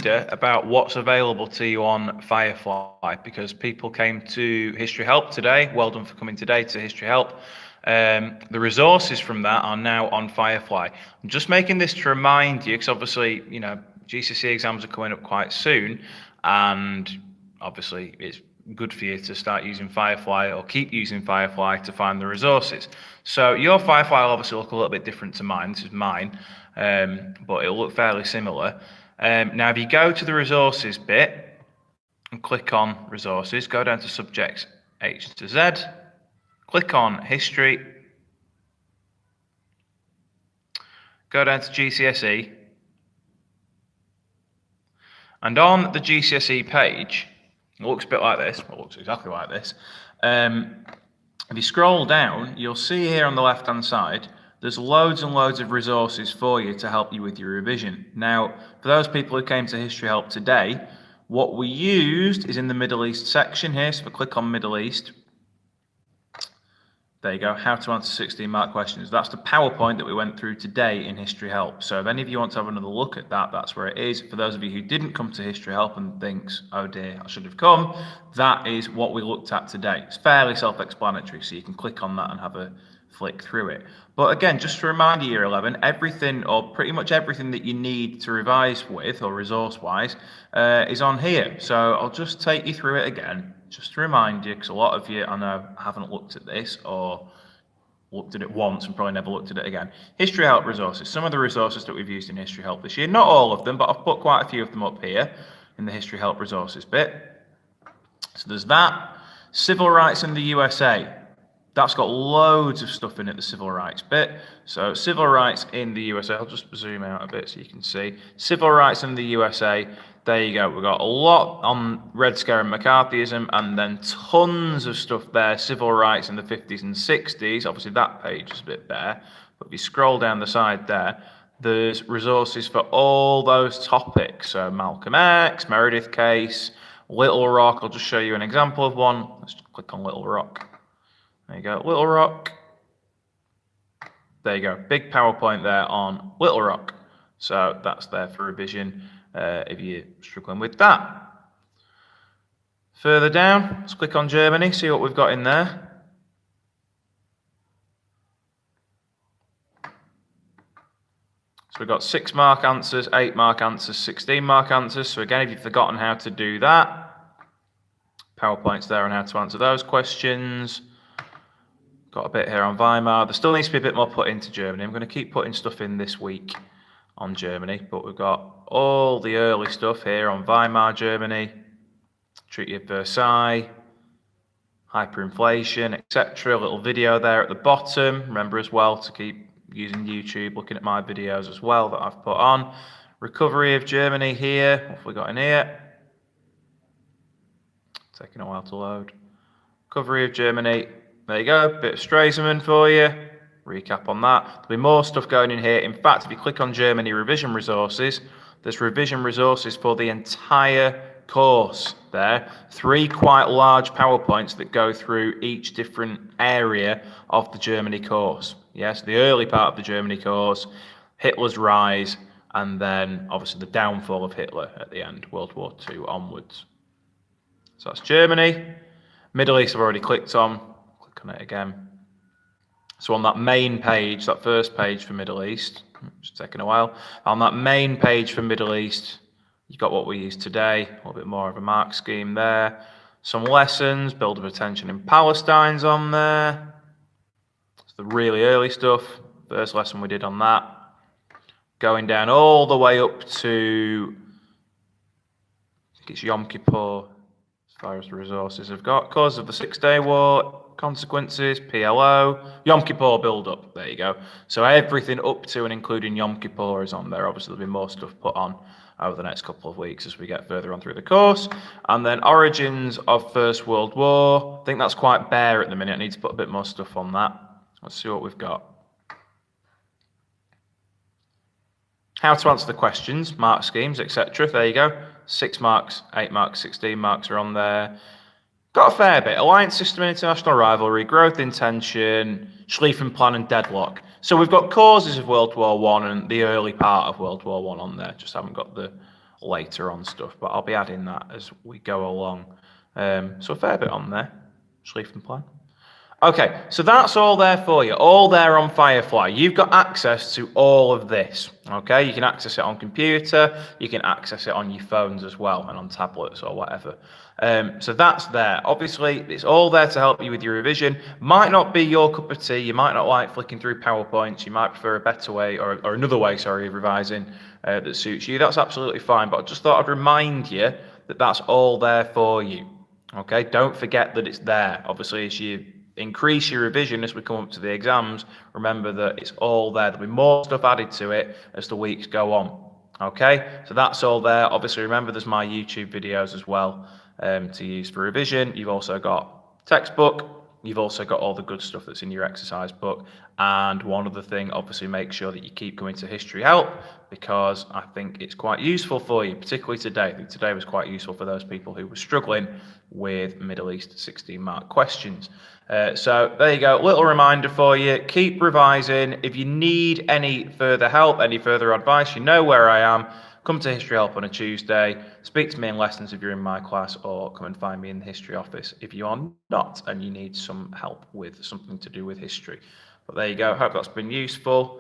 about what's available to you on Firefly, because people came to History Help today. Well done for coming today to History Help. The resources from that are now on Firefly. I'm just making this to remind you, because obviously, GCSE exams are coming up quite soon, and obviously it's good for you to start using Firefly or keep using Firefly to find the resources. So your Firefly will obviously look a little bit different to mine. This is mine, but it'll look fairly similar. Now, if you go to the resources bit and click on resources, go down to subjects H to Z, click on history, go down to GCSE, and on the GCSE page, it looks a bit like this. Well, it looks exactly like this. If you scroll down, you'll see here on the left-hand side, there's loads and loads of resources for you to help you with your revision. Now, for those people who came to History Help today, what we used is in the Middle East section here. So if I click on Middle East, there you go, how to answer 16-mark questions. That's the PowerPoint that we went through today in History Help. So if any of you want to have another look at that, that's where it is. For those of you who didn't come to History Help and thinks, oh dear, I should have come, that is what we looked at today. It's fairly self-explanatory, so you can click on that and have a flick through it. But again, just to remind you, Year 11, everything, or pretty much everything that you need to revise with, or resource-wise, is on here. So I'll just take you through it again, just to remind you, because a lot of you, I know, haven't looked at this, or looked at it once and probably never looked at it again. History Help resources. Some of the resources that we've used in History Help this year, not all of them, but I've put quite a few of them up here in the History Help resources bit. So there's that. Civil rights in the USA. That's got loads of stuff in it, the civil rights bit. So civil rights in the USA, I'll just zoom out a bit so you can see. Civil rights in the USA, there you go. We've got a lot on Red Scare and McCarthyism, and then tons of stuff there, civil rights in the 50s and 60s. Obviously that page is a bit bare, but if you scroll down the side there, there's resources for all those topics. So Malcolm X, Meredith case, Little Rock. I'll just show you an example of one. Let's click on Little Rock. There you go, Little Rock. There you go, big PowerPoint there on Little Rock. So that's there for revision if you're struggling with that. Further down, let's click on Germany, see what we've got in there. So we've got 6-mark answers, 8-mark answers, 16-mark answers. So again, if you've forgotten how to do that, PowerPoint's there on how to answer those questions. Got a bit here on Weimar. There still needs to be a bit more put into Germany. I'm going to keep putting stuff in this week on Germany, but we've got all the early stuff here on Weimar, Germany, Treaty of Versailles, hyperinflation, etc. A little video there at the bottom. Remember as well to keep using YouTube, looking at my videos as well that I've put on. Recovery of Germany here. What have we got in here? Taking a while to load. Recovery of Germany. There you go, bit of Stresemann for you. Recap on that. There'll be more stuff going in here. In fact, if you click on Germany revision resources, there's revision resources for the entire course there. 3 quite large PowerPoints that go through each different area of the Germany course. Yes, the early part of the Germany course, Hitler's rise, and then obviously the downfall of Hitler at the end, World War II onwards. So that's Germany. Middle East I've already clicked on. On it again. So on that main page, that first page for Middle East, it's taking a while. On that main page for Middle East, you've got what we used today, a little bit more of a mark scheme there. Some lessons, build of attention in Palestine's on there. It's the really early stuff. First lesson we did on that. Going down all the way up to, I think it's Yom Kippur, as far as the resources have got. Cause of the 6-Day War, consequences, PLO, Yom Kippur build-up, there you go. So everything up to and including Yom Kippur is on there. Obviously there'll be more stuff put on over the next couple of weeks as we get further on through the course. And then origins of First World War. I think that's quite bare at the minute. I need to put a bit more stuff on that. Let's see what we've got. How to answer the questions, mark schemes, etc. There you go. 6 marks, 8 marks, 16 marks are on there. Got a fair bit. Alliance system and international rivalry, growth intention, Schlieffen plan and deadlock. So we've got causes of World War I and the early part of World War I on there. Just haven't got the later on stuff, but I'll be adding that as we go along. So a fair bit on there. Sleeping plan. Okay, so that's all there for you, all there on Firefly. You've got access to all of this, okay? You can access it on computer, you can access it on your phones as well, and on tablets or whatever. So that's there. Obviously, it's all there to help you with your revision. Might not be your cup of tea, you might not like flicking through PowerPoints, you might prefer a better way, or another way, sorry, of revising that suits you. That's absolutely fine, but I just thought I'd remind you that that's all there for you, okay? Don't forget that it's there. Obviously, as you increase your revision as we come up to the exams, remember that it's all there. There'll be more stuff added to it as the weeks go on. Okay, so that's all there. Obviously, remember there's my YouTube videos as well to use for revision. You've also got textbook. You've also got all the good stuff that's in your exercise book. And one other thing, obviously, make sure that you keep going to History Help, because I think it's quite useful for you, particularly today. I think today was quite useful for those people who were struggling with Middle East 16-mark questions. So there you go, little reminder for you. Keep revising. If you need any further help, any further advice, you know where I am. Come to History Help on a Tuesday. Speak to me in lessons if you're in my class, or come and find me in the history office if you are not and you need some help with something to do with history. But there you go. Hope that's been useful.